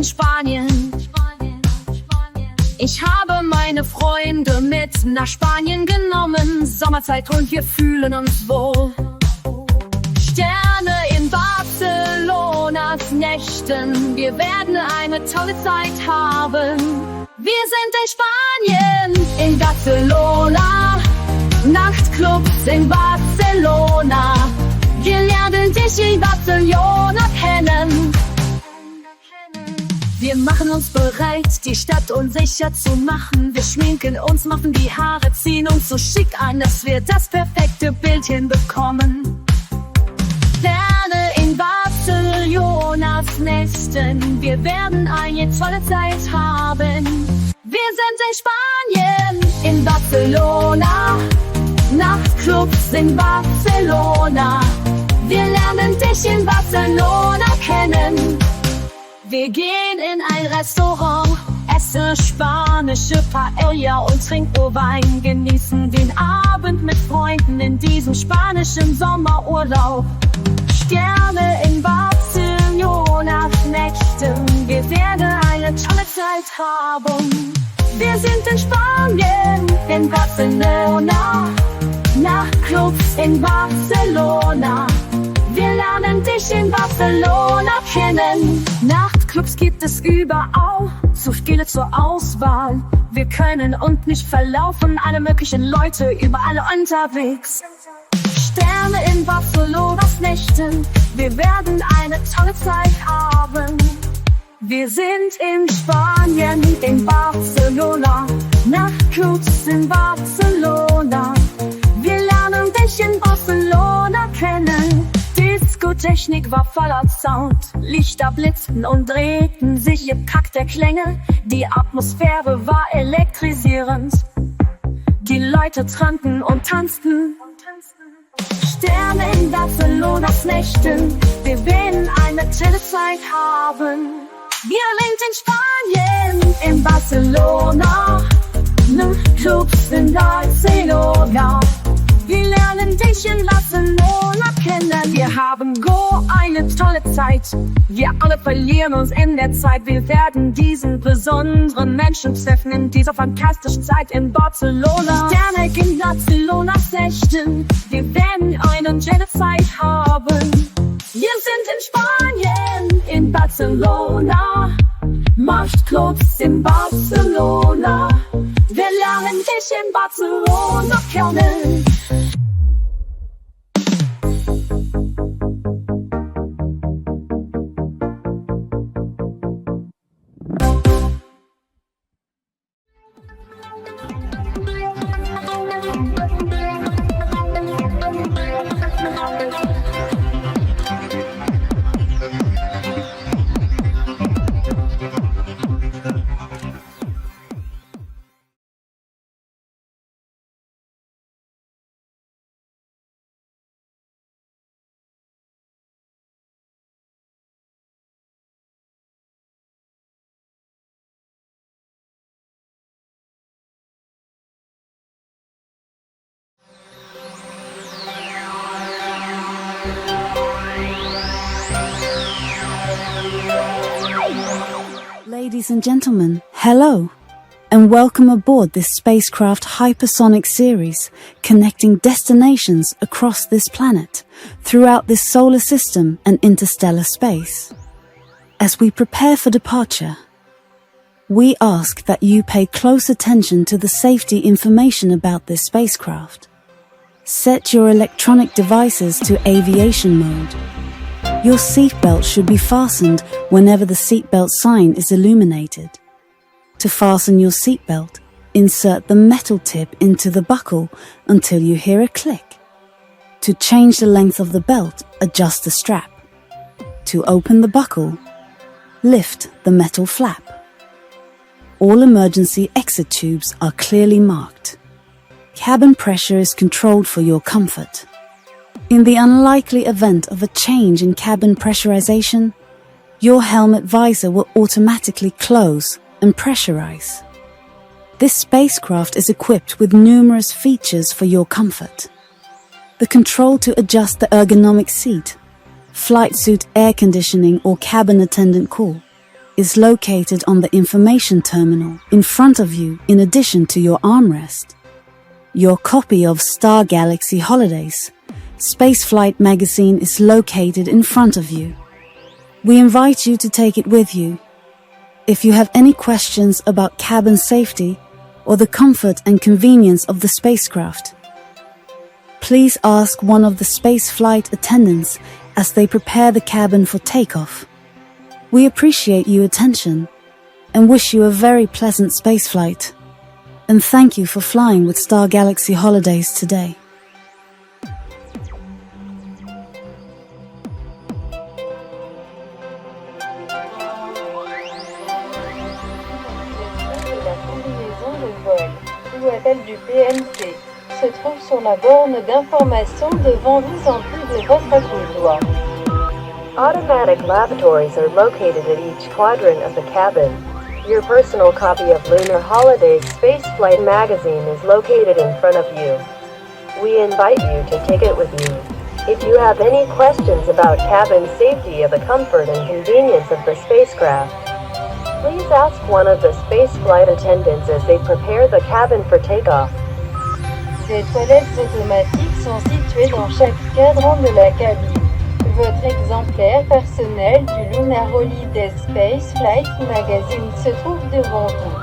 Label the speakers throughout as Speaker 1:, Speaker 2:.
Speaker 1: in Spanien. Ich habe meine Freunde mit nach Spanien genommen. Sommerzeit und wir fühlen uns wohl. Sterne in Barcelonas Nächten. Wir werden eine tolle Zeit haben. Wir sind in Spanien, in Barcelona. Nachtclubs in Barcelona. Wir lernen dich in Barcelona kennen. Wir machen uns bereit, die Stadt unsicher zu machen. Wir schminken uns, machen die Haare, ziehen uns so schick an, dass wir das perfekte Bild hinbekommen. Sterne in Barcelonas Nächten. Wir werden eine tolle Zeit haben. Wir sind in Spanien, in Barcelona. Nachtclubs in Barcelona. Wir lernen dich in Barcelona kennen. Wir gehen in ein Restaurant, essen spanische Paella und trinken Wein, genießen den Abend mit Freunden in diesem spanischen Sommerurlaub. Sterne in Barcelonas Nächten, wir werden eine tolle Zeit haben. Wir sind in Spanien, in Barcelona, Nachtclubs in Barcelona. Wir lernen dich in Barcelona kennen. Nachtclubs gibt es überall, so viele zur Auswahl. Wir können uns nicht verlaufen, alle möglichen Leute überall unterwegs. Sterne in Barcelonas Nächten, wir werden eine tolle Zeit haben. Wir sind in Spanien, in Barcelona, Nachtclubs in Barcelona. Wir lernen dich in Barcelona kennen. Diskotechnik war voller Sound, Lichter blitzten und drehten sich im Takt der Klänge. Die Atmosphäre war elektrisierend. Die Leute tranken und tanzten. Sterne in Barcelonas Nächten, wir werden eine tolle Zeit haben. Wir sind in Spanien, in Barcelona, Nachtclubs in Barcelona. Wir lernen dich in Barcelona kennen. Wir haben eine tolle Zeit. Wir alle verlieren uns in der Zeit. Wir werden diesen besonderen Menschen treffen in dieser fantastischen Zeit in Barcelona. Sterne in Barcelonas Nächten. Wir werden eine tolle Zeit haben. Wir sind in Spanien, in Barcelona. Nachtclubs in Barcelona. Wir lernen dich in Barcelona kennen.
Speaker 2: Ladies and gentlemen, hello, and welcome aboard this spacecraft hypersonic series connecting destinations across this planet, throughout this solar system and interstellar space. As we prepare for departure, we ask that you pay close attention to the safety information about this spacecraft. Set your electronic devices to aviation mode. Your seatbelt should be fastened whenever the seatbelt sign is illuminated. To fasten your seatbelt, insert the metal tip into the buckle until you hear a click. To change the length of the belt, adjust the strap. To open the buckle, lift the metal flap. All emergency exit tubes are clearly marked. Cabin pressure is controlled for your comfort. In the unlikely event of a change in cabin pressurization, your helmet visor will automatically close and pressurize. This spacecraft is equipped with numerous features for your comfort. The control to adjust the ergonomic seat, flight suit air conditioning or cabin attendant call, is located on the information terminal in front of you in addition to your armrest. Your copy of Star Galaxy Holidays Spaceflight magazine is located in front of you. We invite you to take it with you. If you have any questions about cabin safety or the comfort and convenience of the spacecraft, please ask one of the spaceflight attendants as they prepare the cabin for takeoff. We appreciate your attention and wish you a very pleasant spaceflight. And thank you for flying with Star Galaxy Holidays today.
Speaker 3: Ou appel du PMC, se trouve sur la borne d'information devant vous en plus de votre couloir.
Speaker 4: Automatic lavatories are located at each quadrant of the cabin. Your personal copy of Lunar Holidays Spaceflight magazine is located in front of you. We invite you to take it with you. If you have any questions about cabin safety or the comfort and convenience of the spacecraft, please ask one of the spaceflight attendants as they prepare the cabin for takeoff.
Speaker 3: Des toilettes automatiques sont situées dans chaque cadran de la cabine. Votre exemplaire personnel du Lunar Holidays Spaceflight magazine se trouve devant vous.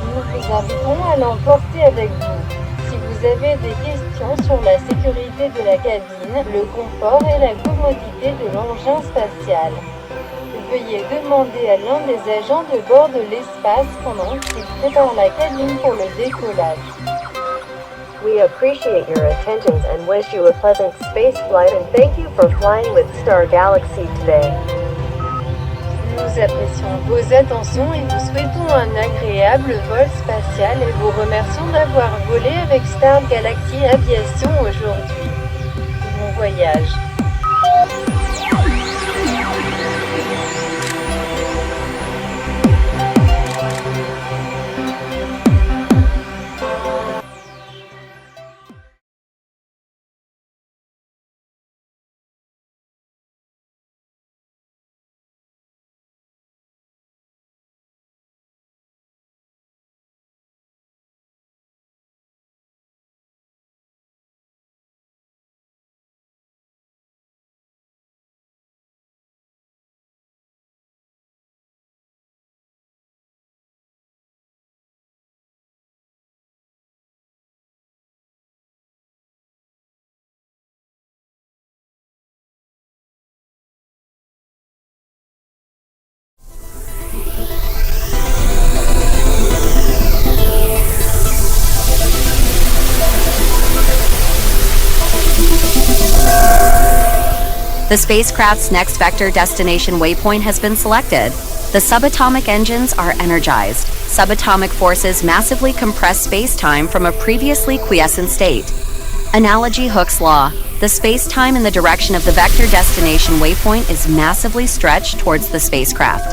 Speaker 3: Nous vous invitons à l'emporter avec vous. Si vous avez des questions sur la sécurité de la cabine, le confort et la commodité de l'engin spatial, veuillez demander à l'un des agents de bord de l'espace pendant qu'il prépare la cabine pour le décollage.
Speaker 4: We appreciate your attention and wish you a pleasant space flight and thank you for flying with Star Galaxy today.
Speaker 3: Nous apprécions vos attentions et vous souhaitons un agréable vol spatial et vous remercions d'avoir volé avec Star Galaxy Aviation aujourd'hui. Bon voyage.
Speaker 5: The spacecraft's next vector destination waypoint has been selected. The subatomic engines are energized. Subatomic forces massively compress space-time from a previously quiescent state. Analogy Hooke's law. The space-time in the direction of the vector destination waypoint is massively stretched towards the spacecraft.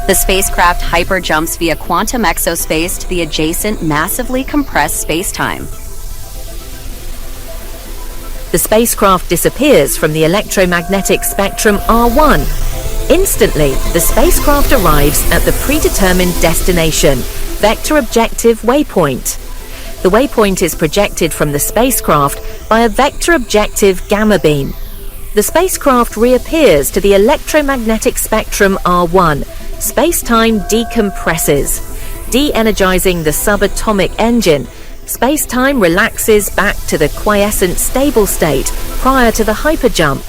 Speaker 5: The spacecraft hyperjumps via quantum exospace to the adjacent massively compressed space-time.
Speaker 6: The spacecraft disappears from the electromagnetic spectrum R1. Instantly, the spacecraft arrives at the predetermined destination, Vector Objective Waypoint. The waypoint is projected from the spacecraft by a vector objective gamma beam. The spacecraft reappears to the electromagnetic spectrum R1. Space-time decompresses, de-energizing the subatomic engine. Space-time relaxes back to the quiescent stable state prior to the hyperjump.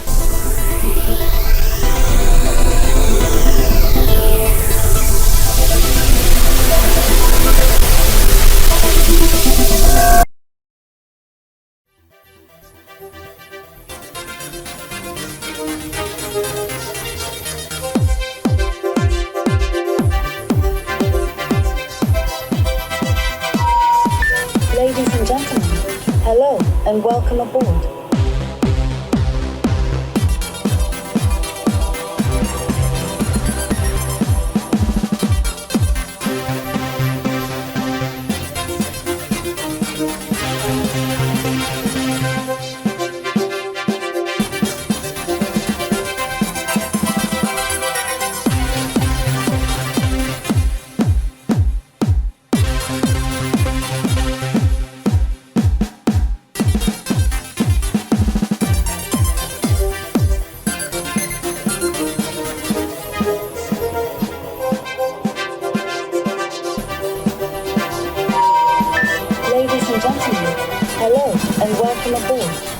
Speaker 2: Ladies and gentlemen, hello and welcome aboard.
Speaker 4: and welcome aboard.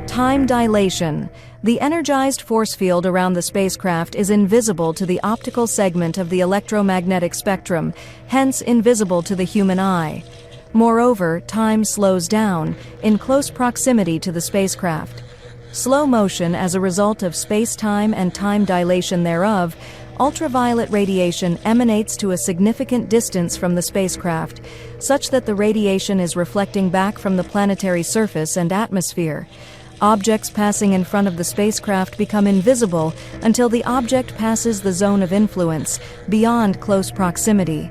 Speaker 7: Time dilation. The energized force field around the spacecraft is invisible to the optical segment of the electromagnetic spectrum, hence invisible to the human eye. Moreover, time slows down, in close proximity to the spacecraft. Slow motion as a result of space-time and time dilation thereof, ultraviolet radiation emanates to a significant distance from the spacecraft, such that the radiation is reflecting back from the planetary surface and atmosphere. Objects passing in front of the spacecraft become invisible until the object passes the zone of influence, beyond close proximity.